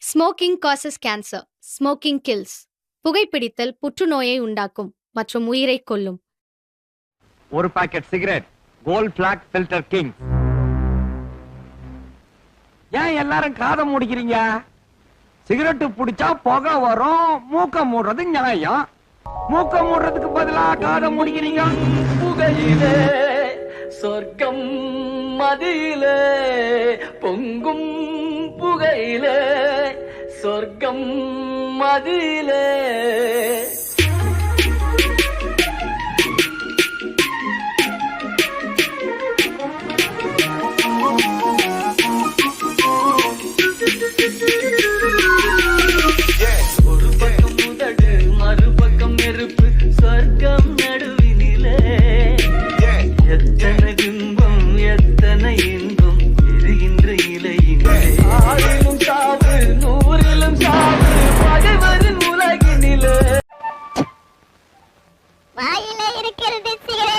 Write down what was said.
Smoking causes cancer. Smoking kills. புகைப்பிடித்தல் புற்றுநோயை உண்டாக்கும் மற்றும் உயிரை கொல்லும். ஒரு packet cigarette Gold Flake filter king. ஏன் எல்லாரும் காதை மூடிக்கிறீங்க? சிகரெட்டு பிடிச்சா புகை வரும், மூக்க மூடுறது நியாயம். மூக்க மூடுறதுக்கு பதிலா காதை மூடிக்கிறீங்க. புகையிலே சொர்க்கம் மதியிலே பொங்கும் புகையிலே சொர்க்கம் மதியிலே. ஒரு பக்கம் முதடு மறுபக்கம் நெருப்பு சொர்க்கம் நடுவினிலே. எத்தனை பிம்பம் எத்தனை இன்பம் எரிகின்ற இலையிலே. ஆறிலும் சாவு நூறிலும் சாவு பகைவரின் உலகினிலே. வாயில இருக்கிறது சிகரெட்.